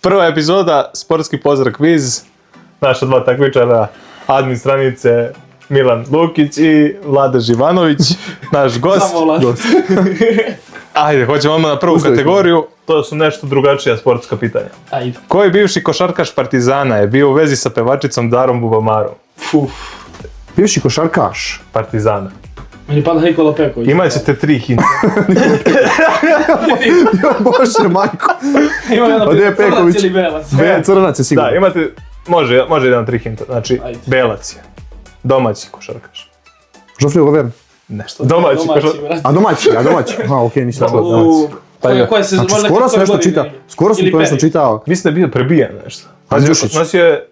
Prva epizoda, sportski pozdrav kviz. Naša dva takmičara, admin stranice Milan Lukić i Vlada Živanović, naš gost. Ajde, hoćemo odmah na prvu kategoriju. To su nešto drugačija sportska pitanja. Ajde. Koji bivši košarkaš Partizana je bio u vezi sa pevačicom Darom Bubamarom? Bivši košarkaš Partizana. Meni pada Nikola Peković. Imat ćete 3 hinta. Bože, majko. Ima jedna Gdje je Peković? Crnac ili Belac. Crnac je sigurno. Da, imate, može jedan 3 hinta. Znači, Ajde. Belac je. Domaći košarkaš. Žofriju Govern. Nešto. Domaći košarkaš. brate. A domaći. Aha, okej, nisam čuo domaći. Koje se Znači, možda skoro sam koje nešto godine? čitao. Skoro sam Ili to nešto Perić. čitao. Mislim da je bio prebijen nešto. Andjušić. Nosio je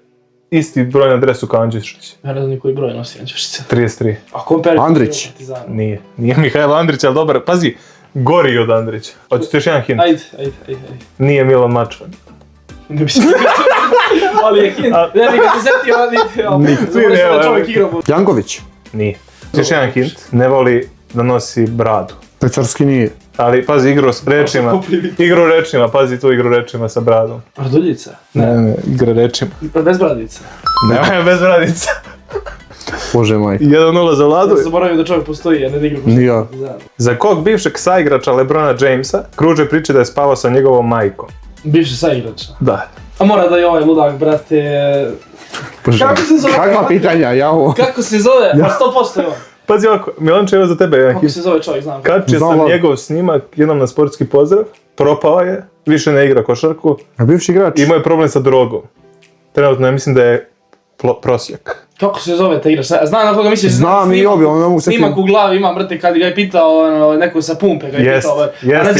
isti broj na adresu kao Andjušić. Ja ne znam ni koji broj nosi Andjušića. 33. A kom Perić? Andrić. Nije Mihajlo Andrić, ali dobar. Pazi, gori od Andrića. Hoćete još jedan hint? Ajde. Nije Milan Mačvan. Ne bi se ali je hint. Ne bi ga se setio, ali... Svi da čovjek igrao. Janković. Nije. Još jedan hint. Ne voli da nosi bradu. Pecarski nije. Ali pazi, igru s rečima. Igru rečima, pazi tu igru rečima sa bradom. Raduljica. Ne, igra rečima. Bez bradica. Ne, bez bradica. Bože moj. 1-0 za Vladu. Ja sam zaboravio da čovjek postoji, a ne da igra Ni ja. Za kog bivšeg saigrača LeBrona Jamesa kruže priče da je spavao sa njegovom majkom? Bivši saigrač. Da. A mora da je ovaj ludak, brate... Bože. Kako se zove? Kakva pitanja, jao. Kako se zove? Pa 100% je on. Pazi ovako, Milanče, evo za tebe jedan Kako hint. se zove čovjek, znam. Kačio Znam sam Vladu. njegov snimak jednom na sportski pozdrav, propao je, više ne igra košarku, A bivši igrač? imao je problem sa drogom. Trenutno ja mislim da je prosjak. Kako se zove ta igrač? Znam na koga misliš? Znam i obi, ono ne mogu se Snimak u glavi ima, brate, kad ga je pitao neko sa pumpe, ga je Jest, pitao. jest,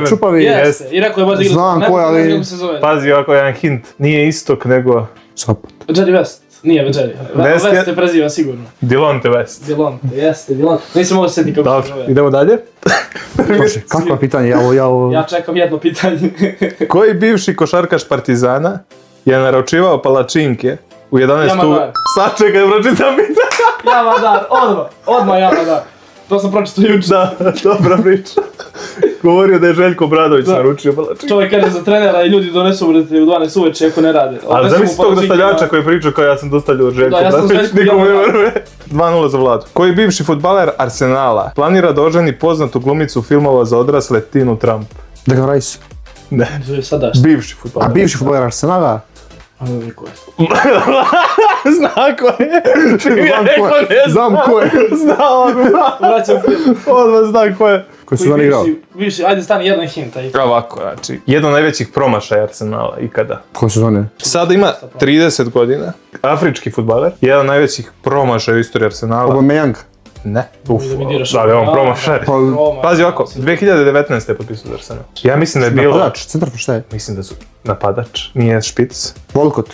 Čupavi. Jeste, i rekao je baš da igra. Znam Ne ko je, znam ali- kako se zove. Pazi ovako jedan hint, nije Istok nego Sapot. Jerry West. Nije Jerry. West je- West se preziva sigurno. Dilonte West. Dilonte, jeste, Dilonte. Nisam mogu se sjetiti kako se Dobro, zove. idemo dalje. Bože, kakva pitanja, jao. Ja čekam jedno pitanje. Koji bivši košarkaš Partizana je naručivao palačinke u 11 Jamadar. Sačekaj, pročitam pitanje. Jamadar, odmah Jamadar. To sam pročitao jučer. Da, dobra priča. Govorio da je Željko Bradović Da. naručio palačinke. Čovjek kaže za trenera i ljudi donesu brate, u 12 uveče ako ne rade. Ali Odnesu mu zamisli tog palačinke dostavljača na- koji je pričao kao ja sam dostavljao Željko Da, ja sam Bradović, Željko, nikomu ne ja- veruje. 2-0 za Vladu. Koji bivši fudbaler Arsenala planira da oženi poznatu glumicu filmova za odrasle Tinu Trump? Declan Rice. Ne, Zove sada bivši A fudbaler. bivši fudbaler Arsenala? Zna ko je. Znam ko je. Zna on. Vraćam film. Odmah zna ko je. Koji su dan igrao? Bivši, ajde stani jedan hint. Ajde. Ovako, znači, jedan od najvećih promašaja Arsenala ikada. Koje sezone? Sada ima 30 godina, afrički fudbaler, jedan od najvećih promašaja u istoriji Arsenala. Aubameyang. Ne, uf, Da mi diraš da li je on ovo. promašaj. Pa, Pazi ovako, 2019. je potpisao za Arsenal. Ja mislim da je bilo... napadač, centarfor šta je? Mislim da su napadač, nije špic, Volkot.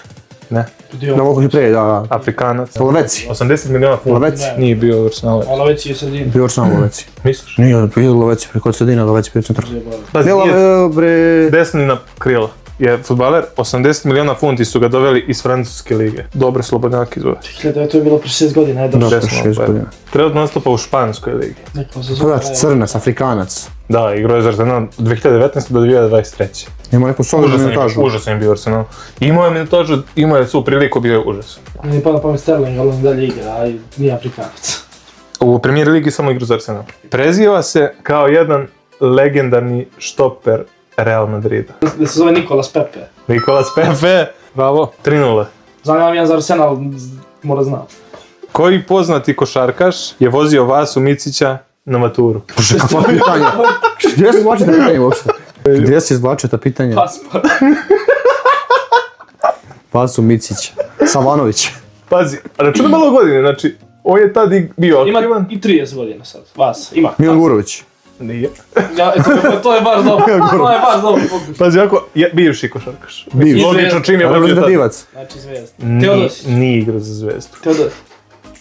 ne, Na Volkot i prije, da. Afrikanac. Loveci. 80 miliona funta. Loveci. Nije bio u Arsenalu. Ali već je sredina. Bio sam Loveci. Misliš? Nije, bio Loveci preko sredina, Loveci bio centarfor. Pazi, Ne, nije bre... desni na krilo. Je fudbaler, 80 miliona funti su ga doveli iz Francuske lige. Dobre slobodnjaki zove. 2009 to je bilo pre 6 godina, ajde. Da, Desno, pre 6 pa je. godina. Trenutno nastupa u Španskoj ligi. Neko se zove. Padač, crnac, Afrikanac. Da, igrao je za Arsenal od 2019. do 2023. Ima neku solidnu minutažu. Užasan je bio Arsenal. Imao je minutažu, imao je svu priliku, bio je užasan. Meni pada pamet Sterling, ali on dalje igra, a nije Afrikanac. U Premier ligi samo igra za Arsenal. Preziva se kao jedan legendarni štoper Real Madrida. Da se zove Nikolas Pepe. Nikolas Pepe, bravo, 3-0. Znam jedan za Arsenal, mora znam. Koji poznati košarkaš je vozio Vasu Micića na maturu? Bože, kakva pitanja. Gdje se izvlačio ta pitanja uopšte? Gdje se izvlačio ta pitanja? Pasport. Vasu Micić. Savanović. Pazi, računa malo godine, znači, on je tad bio Ima aktivan. i 30 godina sad. Vas, ima. Milan Gurović. Nije. Ja, to je baš dobro. To je baš dobro pokušaj. Pazi ovako, bivši košarkaš. Bivši. Logično čim je vozio tad. Reprezentativac. Znači Zvezda. Teodosić. Nije igrao za Zvezdu. Teodosić.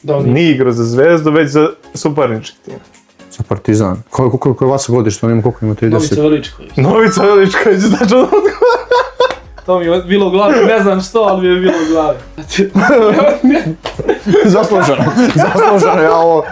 Da on nije. Nije igrao za Zvezdu, već za suparnički tim. Za Partizan. Koliko je vas godište? On ima koliko ima 30? Novica Veličković. Novica Veličković, znači ono To mi je bilo u glavi, ne znam što, ali mi je bilo u glavi. Zasluženo, ja ovo...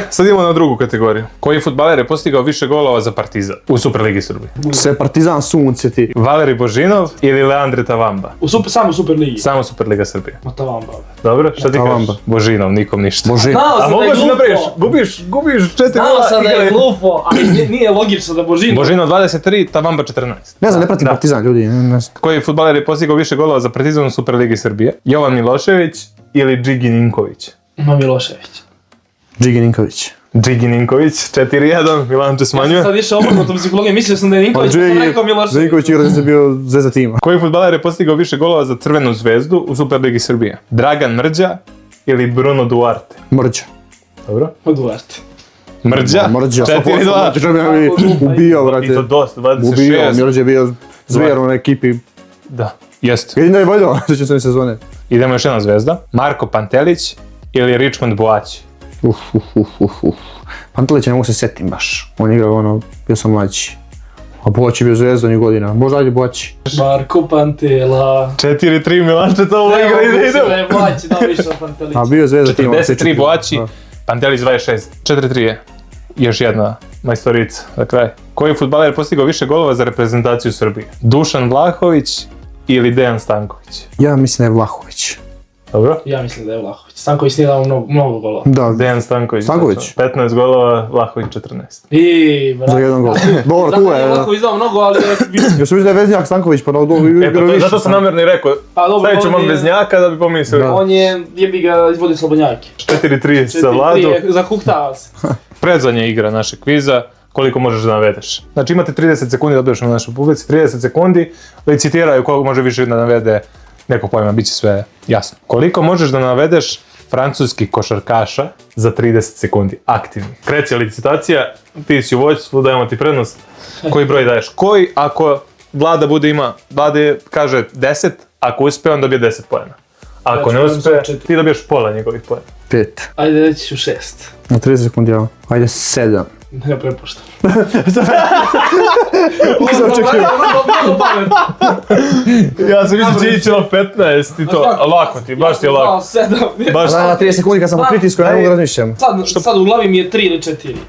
Sad idemo na drugu kategoriju. Koji fudbaler je postigao više golova za Partizan u Superligi Srbije? Se Partizan sunce ti. Valeri Božinov ili Leandre Tavamba? Samo u Superligi. Samo Superliga Srbije. Ma Tavamba. Dobro, šta ti Tavamba. kažeš? Božinov, nikom ništa. Božinov. Znao A sam da je mogu si napraviš, glupo. gubiš 4-0. Znao sam da je glupo, ali nije logično da Božinov. Božinov 23, Tavamba 14. Ne znam, ne pratim Partizan, ljudi. Ne znam. Koji fudbaler je postigao više golova za Partizan u Superligi Srbije? Jovan Milošević ili Džigi Ninković? Ma Milošević. Džigi Ninković. Džigi Ninković, 4-1, Milanče Ja sam smanjuje. sad išao obrnutom psihologijom, mislio sam da je Ninković, pa sam rekao Milošević. Ninković igra da se bio zvezda tima. Koji fudbaler je postigao više golova za Crvenu zvezdu u Superligi Srbije? Dragan Mrđa ili Bruno Duarte? Mrđa. Dobro. Od Duarte. Mrđa, Mrđa. 4-2. Što bi ubio, brate. I to dosta, Ubio, 26. Mrđa je bio zvijer u ekipi. Da, jest. Jedino je voljeno, što će se sezone. Idemo još jedna zvezda. Marko Pantelić ili Richmond Boači? Pantelića ne mogu se setim baš. On igrao ono, bio sam mlađi. A Boać je bio zvezda onih godina. Možda ajde Boać. Marko Pantela. 4-3, Milanče to ovo igra i Mislim idemo. da je Boać dao više od Pantelića. A bio je zvezda tima. 43 Boači, Pantelić 26. 4-3 je. Još jedna majstorica za kraj. Koji fudbaler je postigao više golova za reprezentaciju Srbije? Dušan Vlahović ili Dejan Stanković? Ja mislim da je Vlahović. Dobro. Ja mislim da je Vlahović. Stanković nije dao mnogo golova. Da, Dejan Stanković. Stanković. Točno. 15 golova, Vlahović 14. Brate. za jedan gol. Dobro, tu Znam da je je. Vlahović dao mnogo, ali je... Još mislim da je Veznjak Stanković, pa na odu E pa to, zato sam namjerno i rekao, Pa dobro, stavit ću on vam je- Veznjaka da bi pomislili. Da. On je, jebi ga, izvodio Slobodnjaki. 4-3 za Vladu. Zahuktava se. Predzadnja igra našeg kviza, koliko možeš da navedeš. Znači imate 30 sekundi da dobiješ na našoj publici, 30 sekundi, licitiraju koliko može više da navede neko pojma, bit će sve jasno. Koliko možeš da navedeš francuskih košarkaša za 30 sekundi, aktivni. Kreće licitacija, ti si u vođstvu, dajemo ti prednost. Koji broj daješ? Koji, ako Vlada bude ima, Vlada kaže 10, ako uspe on dobije 10 pojena. Ako ne Ja ću uspe, vam četiri. ti dobiješ pola njegovih pojena. 5. Ajde, reći ću 6. Na 30 sekundi, ja. Ajde 7. Ne prepuštam. Nisam očekivao. Mnogo pametno. Ja sam mislio će ići na 15 i to, lako ti, baš ti je lako. 7. Baš Na 30 sekundi kad sam po pritisku, ja ne mogu razmišljam. Sad u glavi mi je 3 ili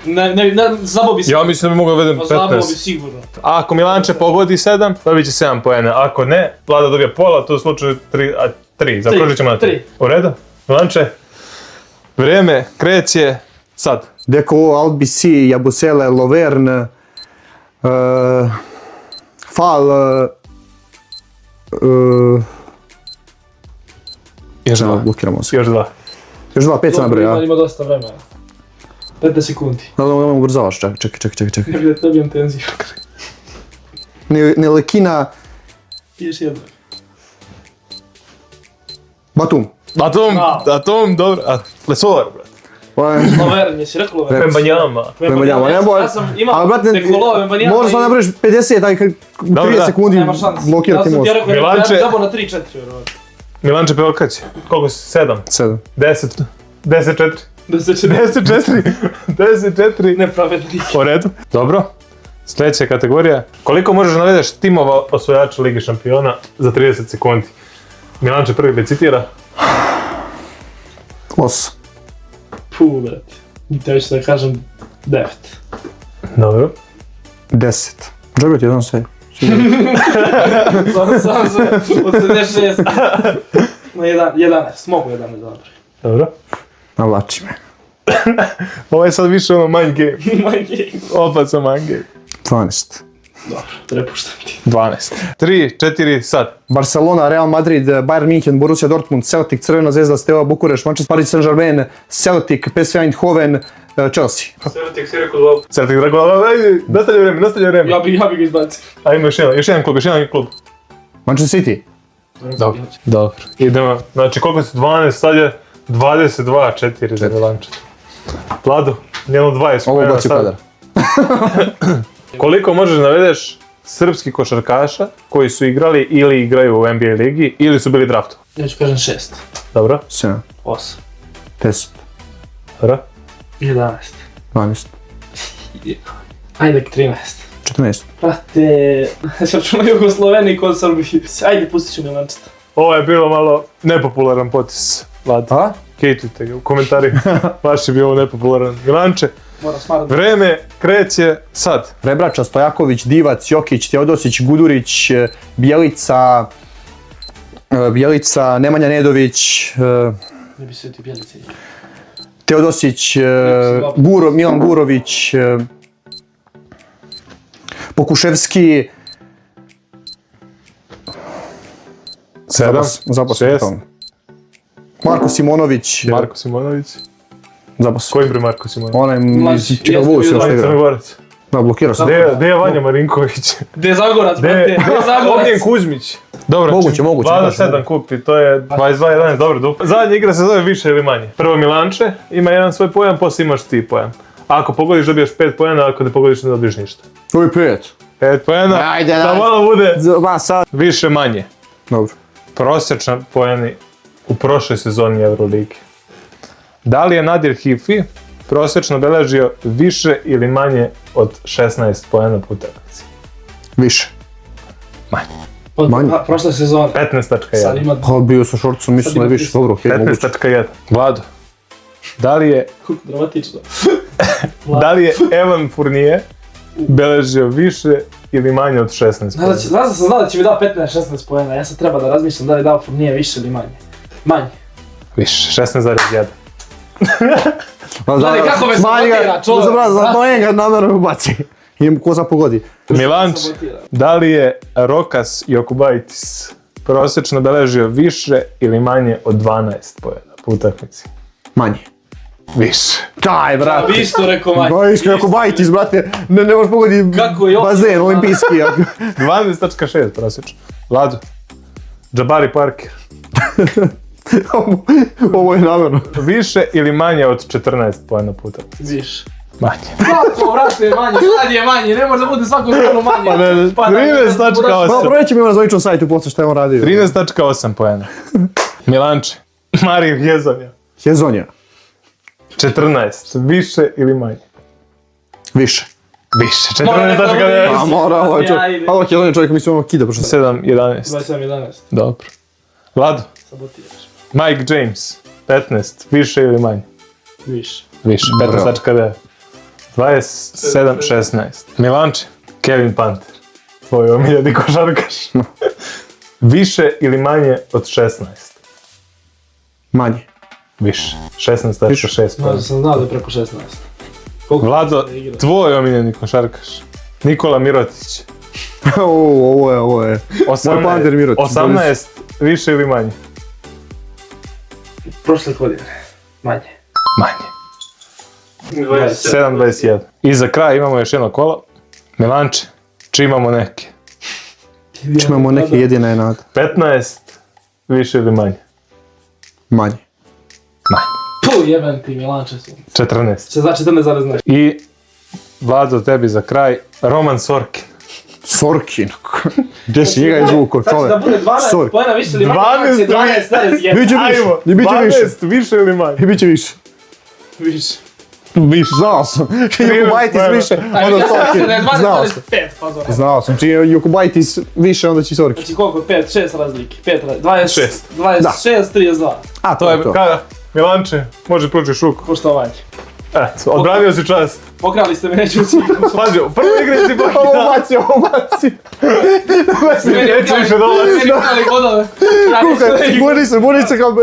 4. Zabao bi se. Ja mislim da bi mogao da vedem Pa zabao bi 15. sigurno. A ako Milanče pogodi 7, dobit će 7 poena. Ako ne, Vlada dobije pola, to je u slučaju 3. Zakružit ćemo na 3. Tri. U redu? Milanče, vrijeme kreće sad. Deko Albisi, Jabusele, Lovern, Fal, Još dva. blokiramo se. Još dva. Još 5 sam nabrao, ja. Ima dosta vremena. 15 sekundi. Da, ubrzavaš, čekaj. Ne bi da dobijem tenziju. Nelekina, Još jedno. Batum. Atom, dobro. Lesovar, brate. Lovern, jesi rekao Lovern? Pembanjama. Wembanyama, ne boj. Ja sam imao Ali, brate, nekolove Wembanyama možda sam nabraš 50, aj 30 sekundi Nema šanse. blokirati Ja most. sam ti rekao, Milanče- ja zabao na 3-4 vjerovatno. Milanče Pelkać, koliko si? 7? 7. 10? 10-4? Da se će 10-4? 10-4? nepravedni. U redu. Dobro. Sljedeća kategorija. Koliko možeš navedeš timova osvojača Lige šampiona za 30 sekundi? Milanče prvi licitira. 8. Puh, brate. Ja ću da kažem 9. Dobro. 10. Džabio ti jedan sve. Sam se od 76. Na 11, mogu 11 dobro. Dobro. Navlači me. Ovo je sad više ono mind game. My game. Opet sam mind game. 12. Dobro, prepuštam ti. 12. 3, 4, sad. Barcelona, Real Madrid, Bayern München, Borussia Dortmund, Celtic, Crvena zvezda, Steaua Bukurešt, Manchester, Paris Saint-Germain, Celtic, PSV Eindhoven, Chelsea. Celtic si rekao 2. Celtic rekao, ajde, nastavlja vrijeme. Ja bi ga izbacio. Ajmo još jedan klub. Manchester City. Dobro. Idemo, znači koliko su 12, sad je 22-4 za Milanče. Vlado, njeno 20 Ovo pojena baci sad. kadar. Koliko možeš navedeš srpskih košarkaša koji su igrali ili igraju u NBA ligi ili su bili draftovani? Ja ću kažem 6. Dobro, 7. 8. 10. dobro. 11. 12. Ajde, 13. 14. Prate, se računa Jugosloveniji kod Srbiji. Ajde, pustit ću Milančeta. Ovo je bilo malo nepopularan potis, Vlado. A? Kejtujte ga u komentarima. Baš je bio ovo nepopularan. Milanče, Mora smarati. vreme kreće sad. Rebrača, Stojaković, Divac, Jokić, Teodosić, Gudurić, Bjelica, Nemanja Nedović, Ne bi se ti Bjelice. Teodosić, Milan Gurović, Pokuševski, 7, zaposlen 6, tamo. Marko Simonović, Marko Simonović. zaposlen. Koji bre Marko Simonović? Onaj Mlađi, iz Čikavu jeste se bio još igra. Crnogorac. Da, blokirao sam. Gde je Vanja Marinković? Gde je Zagorac, brate? Gde je Zagorac? Ognjen Kuzmić. Dobro, Moguće, 27 kupi, to je 22-11, dobro dup. Zadnja igra se zove više ili manje. Prvo Milanče, ima jedan svoj pojam, poslije imaš ti pojam. Ako pogodiš dobiješ 5 pojena, ako ne pogodiš ne dobiješ ništa. To je 5. 5 pojena, Ajde, da ajde. malo bude Ma sad. više manje. Dobro. Prosječan pojeni u prošloj sezoni Euroligi. Da li je Nadir Hifi prosječno beležio više ili manje od 16 pojena po utakmici? Više. Od Manje. prošle sezone. 15.1. Sad ima Pa bio sa šorcom, mislim da je više. Dobro, okej, moguće. 15.1. Vlado, da li je dramatično. Evan Fournier beležio više ili manje od 16 pojena? Znaš da sam znao da će mi dao 15-16 pojena, ja sad treba da razmišljam da li je dao Fournier više ili manje. Manje. Više, 16.1. Gledaj kako me sabotira, čovjek. Za to ga namjerno ubaci. Idem ko za pogodi. Milanč, Sabotira. da li je Rokas Jokubaitis prosječno beležio više ili manje od 12 pojena po utakmici? Manje. Više. Kaj, brate. Bi isto rekao manje. No, isko, ako bajtis, brate, ne možeš pogodi Kako je ovo? bazen olimpijski. 12.6 prosječno. Vlado, Jabari Parker, Ovo je namjerno. više ili manje od 14 pojena po utakmici? Više. Manje. Kako, brate, manje, sad je manje, ne može da bude svako stranu manje. Pa ne, 13.8. Pa proći mi na zvoničnom sajtu posle šta je on radio. 13.8 pojena. Milanče, Mario Hezonja, Hezonja. 14. Više ili manje? Više. Više, Mora neko 14.9. A mora, ovo je Ja, čovjek. ide. Ovo Hezonja čovjek mislim ono kida, pošto 7.11. 27-11. Dobro. Vlado, Sabotiraš. Mike James, 15. Više ili manje? Više. Više, 15.9. 27.16. Milanče, Kevin Panter, tvoj omiljeni košarkaš. Više ili manje od 16? manje. Više, 16.6. Možda sam znao da je preko 16. Koliko Vlado, se igra? tvoj omiljeni košarkaš. Nikola Mirotić, Ovo je. Moj Panter Mirotić. 18, više ili manje? Prošle godine. Manje. Manje. 7.21. I za kraj imamo još jedno kolo. Milanče, či imamo neke? Imamo neke jedina je nada. 15, više ili manje? Manje. Manje. Puh, jeben ti Milanče su. 14. Će znači 14,0. I Vlado, tebi za kraj, Roman Sorkin. Sorkin. Gdje si njega izvukao, Znači da čovjek? bude 12 Sorry. pojena više ili manje, 12, 12,1. Biće više. Ajmo, I biće više. 12, više ili manje? I biće više. Više. Više. Znao sam. Čiji je Jokubaitis više, onda Sorkin. Znao sam. 5, pa zove. Znao sam. Čiji je Jokubaitis više, onda će Sorkin. Znači koliko? 5, 6 razlike. 26, Šest. 26, 32. A, To je kada? Milanče, može proći šuku. Poštovanje. Eto, odbranio si čast. Pokrali ste me, neću ući. Pazi, u prvoj igri si Ovo pokida. baci. Neću više dolazi. Meni ukrali bodove. Ja Kuka, nisam da igram. buni se kao...